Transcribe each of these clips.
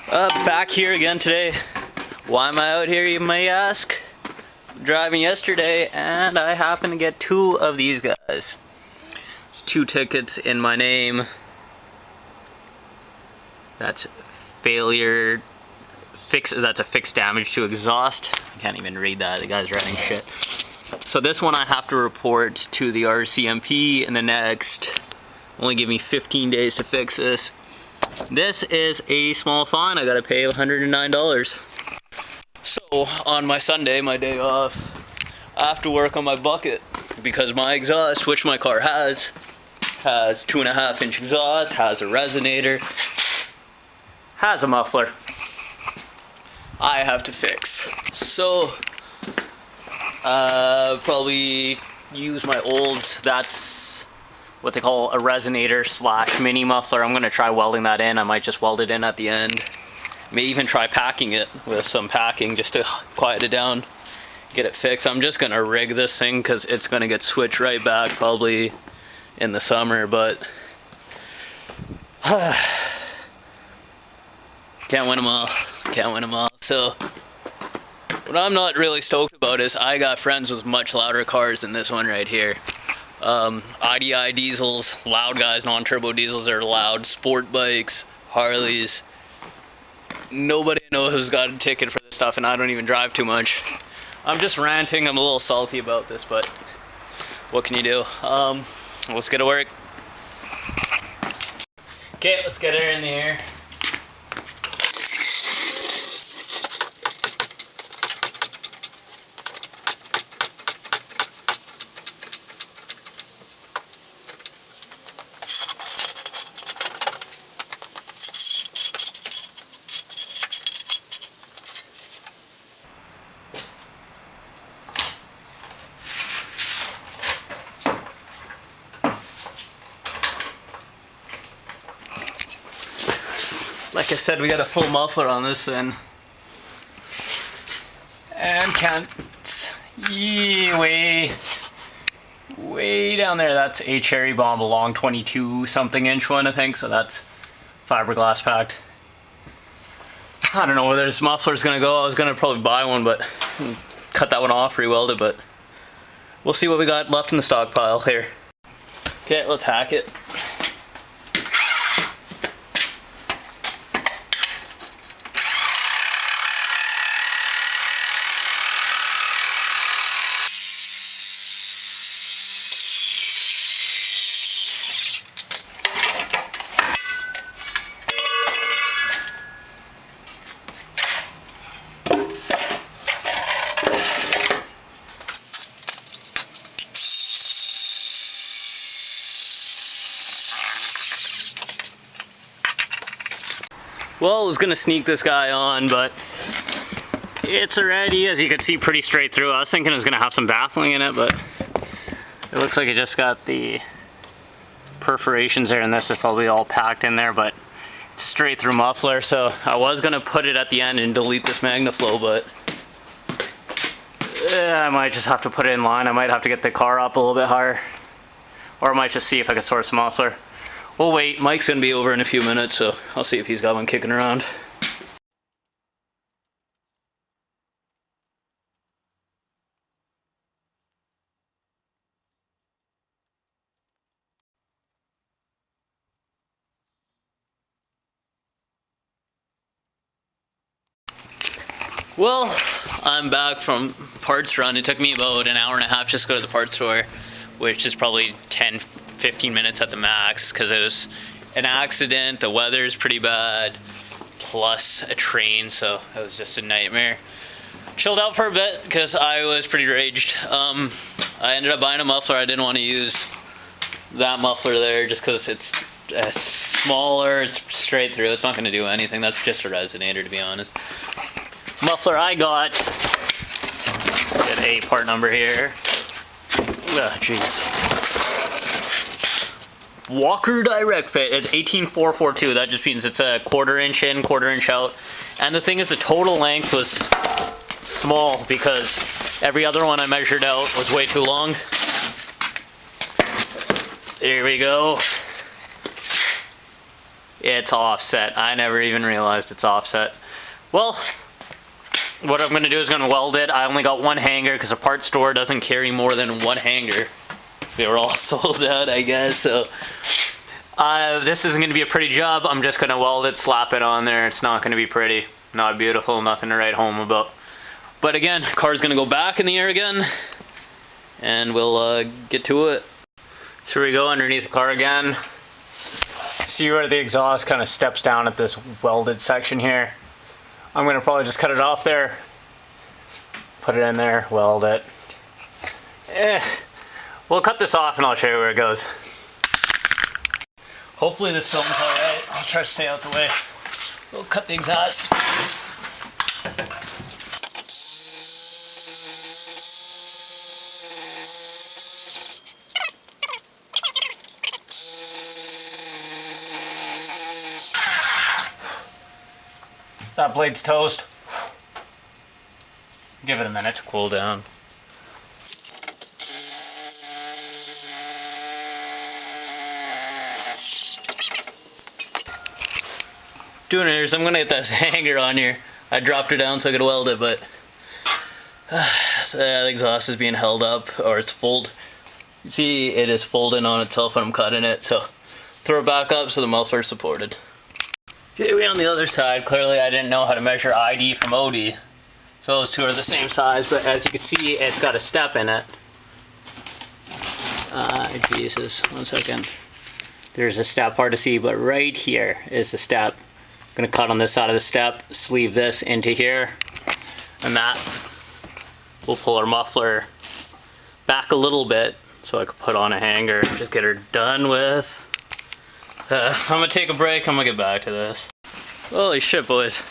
Back here again today. Why am I out here, you may ask? Driving yesterday, and I happened to get two of these guys. It's 2 tickets in my name. That's failure, that's a fixed damage to exhaust. I can't even read that, the guy's writing shit. So this one I have to report to the RCMP, and the next only give me 15 days to fix this. This is a small fine. I gotta pay $109. So on my Sunday, my day off, I have to work on my bucket because my exhaust, which my car has 2.5-inch exhaust, has a resonator, has a muffler. I have to fix. So probably use my old, that's what they call a resonator / mini muffler. I'm gonna try welding that in. I might just weld it in at the end. May even try packing it with some packing just to quiet it down, get it fixed. I'm just gonna rig this thing because it's gonna get switched right back probably in the summer, but can't win them all. Can't win them all. So what I'm not really stoked about is I got friends with much louder cars than this one right here. IDI diesels, loud guys, non-turbo diesels are loud, sport bikes, Harleys. Nobody I know has got a ticket for this stuff, and I don't even drive too much. I'm just ranting. I'm a little salty about this, but what can you do? Let's get to work. Okay, let's get her in the air. Like I said, we got a full muffler on this thing. And can't, way down there, that's a cherry bomb, a long 22 something inch one, I think, so that's fiberglass packed. I don't know where this muffler's gonna go. I was gonna probably buy one, but cut that one off, re-weld it, but we'll see what we got left in the stockpile here. Okay, let's hack it. Well, I was gonna sneak this guy on, but it's already, as you can see, pretty straight through. I was thinking it was gonna have some baffling in it, but it looks like it just got the perforations there, and this is probably all packed in there, but it's straight through muffler. So I was gonna put it at the end and delete this MagnaFlow, but I might just have to put it in line. I might have to get the car up a little bit higher, or I might just see if I can source a muffler. We'll wait. Mike's gonna be over in a few minutes, so I'll see if he's got one kicking around. Well, I'm back from parts run. It took me about an hour and a half just to go to the parts store, which is probably 10-15 minutes at the max, because it was an accident, the weather's pretty bad, plus a train, so it was just a nightmare. Chilled out for a bit because I was pretty raged. I ended up buying a muffler. I didn't want to use that muffler there just because it's smaller, it's straight through, it's not going to do anything. That's just a resonator, to be honest. Muffler I got, let's get a part number here. Oh, jeez. Walker Direct Fit. It's 18442. That just means it's a 1/4 inch in, 1/4 inch out. And the thing is, the total length was small because every other one I measured out was way too long. There we go. It's offset. I never even realized it's offset. Well, what I'm gonna do is gonna weld it. I only got one hanger because a parts store doesn't carry more than one hanger. They were all sold out, I guess, so. This isn't gonna be a pretty job. I'm just gonna weld it, slap it on there. It's not gonna be pretty, not beautiful, nothing to write home about. But again, car's gonna go back in the air again, and we'll get to it. So here we go underneath the car again. See where the exhaust kind of steps down at this welded section here. I'm gonna probably just cut it off there, put it in there, weld it. We'll cut this off and I'll show you where it goes. Hopefully this film's alright. I'll try to stay out the way. We'll cut the exhaust. That blade's toast. Give it a minute to cool down. Doing it is I'm gonna get this hanger on here. I dropped it down so I could weld it, but the exhaust is being held up, or it's folded. You see, it is folding on itself when I'm cutting it, so throw it back up so the muffler is supported. Okay, we on the other side. Clearly I didn't know how to measure ID from OD. So those two are the same size, but as you can see, it's got a step in it. Jesus, 1 second. There's a step, hard to see, but right here is the step. I'm gonna cut on this side of the step, sleeve this into here, and that will pull our muffler back a little bit so I can put on a hanger and just get her done with. I'm gonna take a break, I'm gonna get back to this. Holy shit, boys.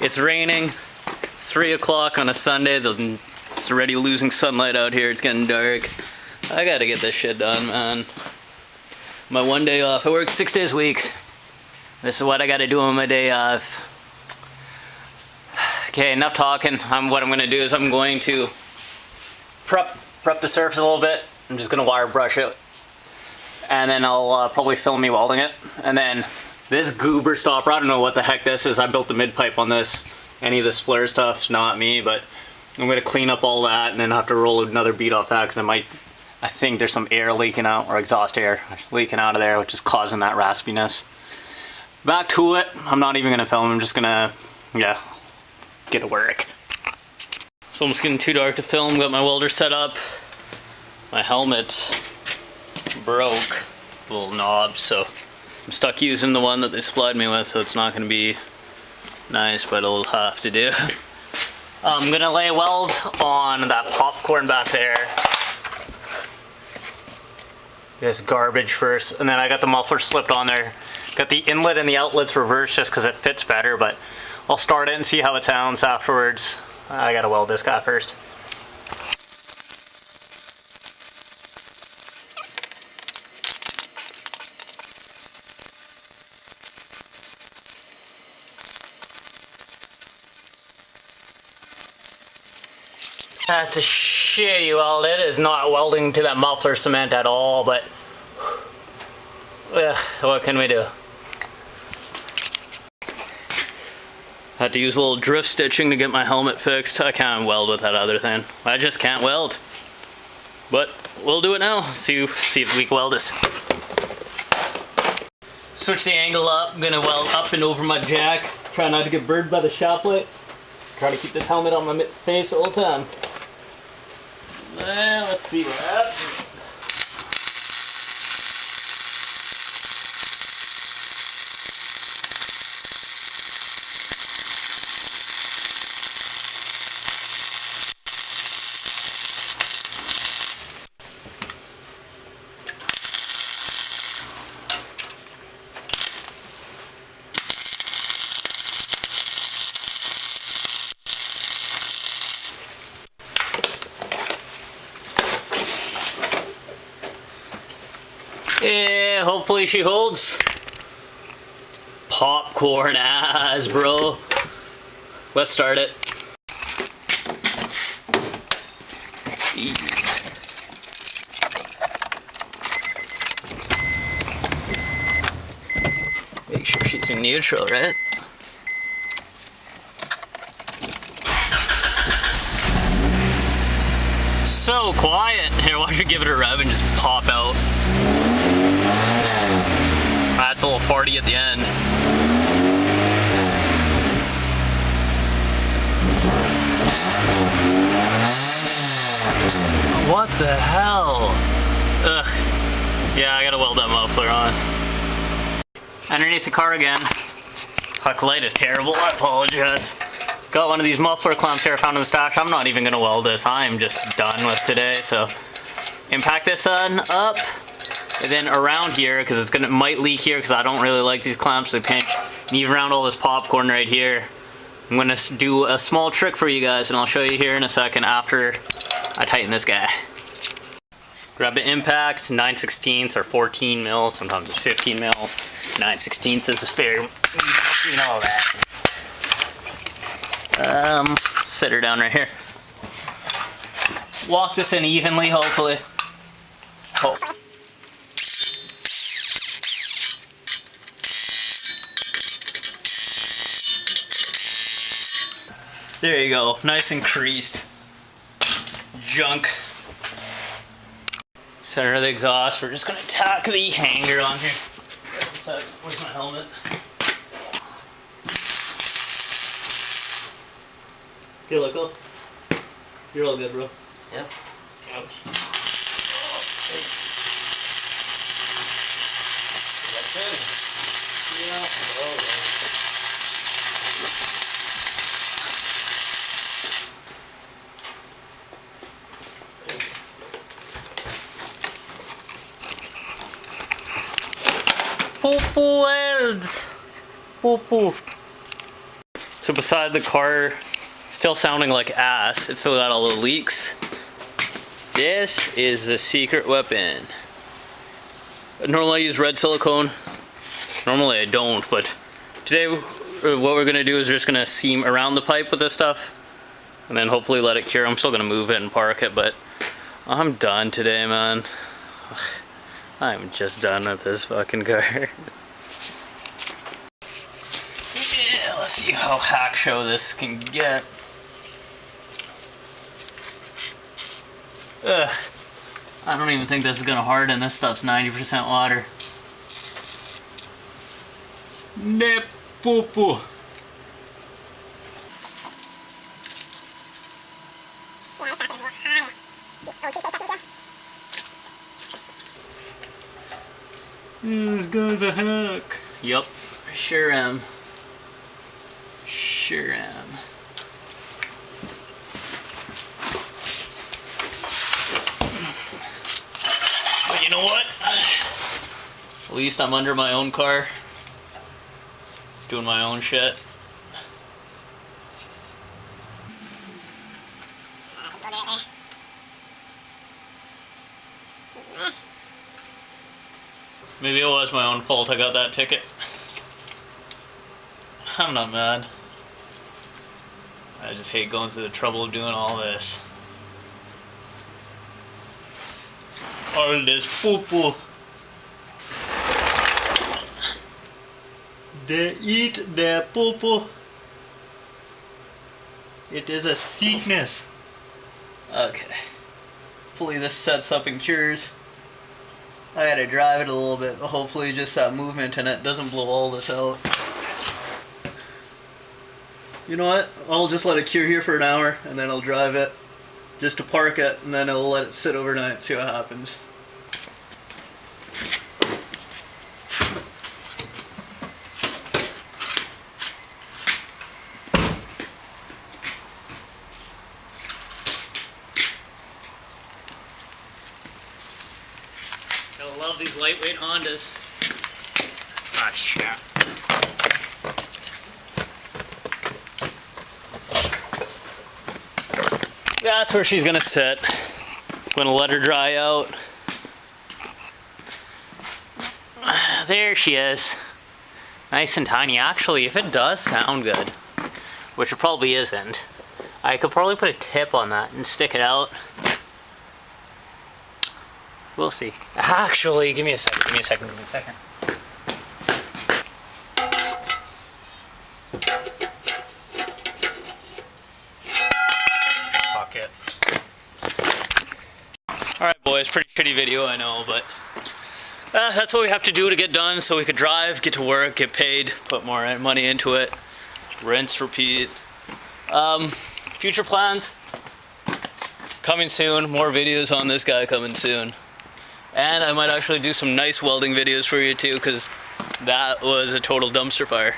It's raining, 3 o'clock on a Sunday, it's already losing sunlight out here, it's getting dark. I gotta get this shit done, man. My one day off, I work 6 days a week. This is what I gotta do on my day off. Okay, enough talking. What I'm gonna do is I'm going to prep the surface a little bit. I'm just gonna wire brush it. And then I'll probably film me welding it. And then this goober stopper, I don't know what the heck this is. I built the mid pipe on this. Any of this flare stuff's not me, but I'm gonna clean up all that and then have to roll another bead off that because I think there's some air leaking out, or exhaust air leaking out of there, which is causing that raspiness. Back to it. I'm not even gonna film, I'm just gonna, yeah, get to work. So I'm just getting too dark to film, got my welder set up. My helmet broke, little knob, so I'm stuck using the one that they supplied me with, so it's not going to be nice, but it'll have to do. I'm going to lay a weld on that popcorn back there. This garbage first, and then I got the muffler slipped on there. Got the inlet and the outlets reversed just because it fits better, but I'll start it and see how it sounds afterwards. I got to weld this guy first. That's a shitty weld. It is not welding to that muffler cement at all, but what can we do? Had to use a little drift stitching to get my helmet fixed. I can't weld with that other thing. I just can't weld. But we'll do it now. See if we can weld this. Switch the angle up. I'm gonna weld up and over my jack. Try not to get burned by the shop light. Try to keep this helmet on my face all the time. Let's see what happens. Yeah, hopefully she holds. Popcorn ass, bro. Let's start it. Make she's in neutral, right? So quiet. Here, watch me give it a rev and just pop out. That's a little farty at the end. What the hell? Ugh. Yeah, I gotta weld that muffler on. Underneath the car again. Puck light is terrible, I apologize. Got one of these muffler clamps here I found in the stash. I'm not even gonna weld this. I'm just done with today, so. Impact this on up, and then around here, because it might leak here, because I don't really like these clamps, they pinch. And even around all this popcorn right here. I'm gonna do a small trick for you guys, and I'll show you here in a second after I tighten this guy. Grab an impact, 9/16 or 14 mil, sometimes it's 15 mil. 9/16 is fair, you know all that. Set her down right here. Lock this in evenly, hopefully. There you go, nice and creased. Junk. Center of the exhaust, we're just gonna tack the hanger on here. Where's my helmet? Here, look up. You're all good, bro. Yeah. Okay. Poo-poo welds. Poo-poo. So beside the car still sounding like ass, it's still got all the leaks. This is the secret weapon. Normally I use red silicone. Normally I don't, but today what we're gonna do is we're just gonna seam around the pipe with this stuff and then hopefully let it cure. I'm still gonna move it and park it, but I'm done today, man. I'm just done with this fucking car. Yeah, let's see how hack show this can get. Ugh. I don't even think this is gonna harden. This stuff's 90% water. Ne poo poo. This guy's a hack. Yup, sure am. Sure am. But you know what? At least I'm under my own car, doing my own shit. Maybe it was my own fault I got that ticket. I'm not mad. I just hate going through the trouble of doing all this. All this poo-poo. They eat their poo-poo. It is a sickness. Okay. Hopefully this sets up and cures. I gotta drive it a little bit, but hopefully just that movement in it doesn't blow all this out. You know what? I'll just let it cure here for an hour and then I'll drive it just to park it and then I'll let it sit overnight and see what happens. I love these lightweight Hondas. Ah, shit. That's where she's gonna sit. I'm gonna let her dry out. There she is. Nice and tiny. Actually, if it does sound good, which it probably isn't, I could probably put a tip on that and stick it out. We'll see. Actually, give me a second. Shitty video, I know, but that's what we have to do to get done so we could drive, get to work, get paid, put more money into it, rinse, repeat. Future plans coming soon, more videos on this guy coming soon. And I might actually do some nice welding videos for you too, because that was a total dumpster fire.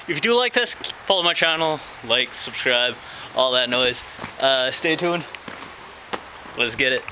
If you do like this, follow my channel, like, subscribe, all that noise. Stay tuned. Let's get it.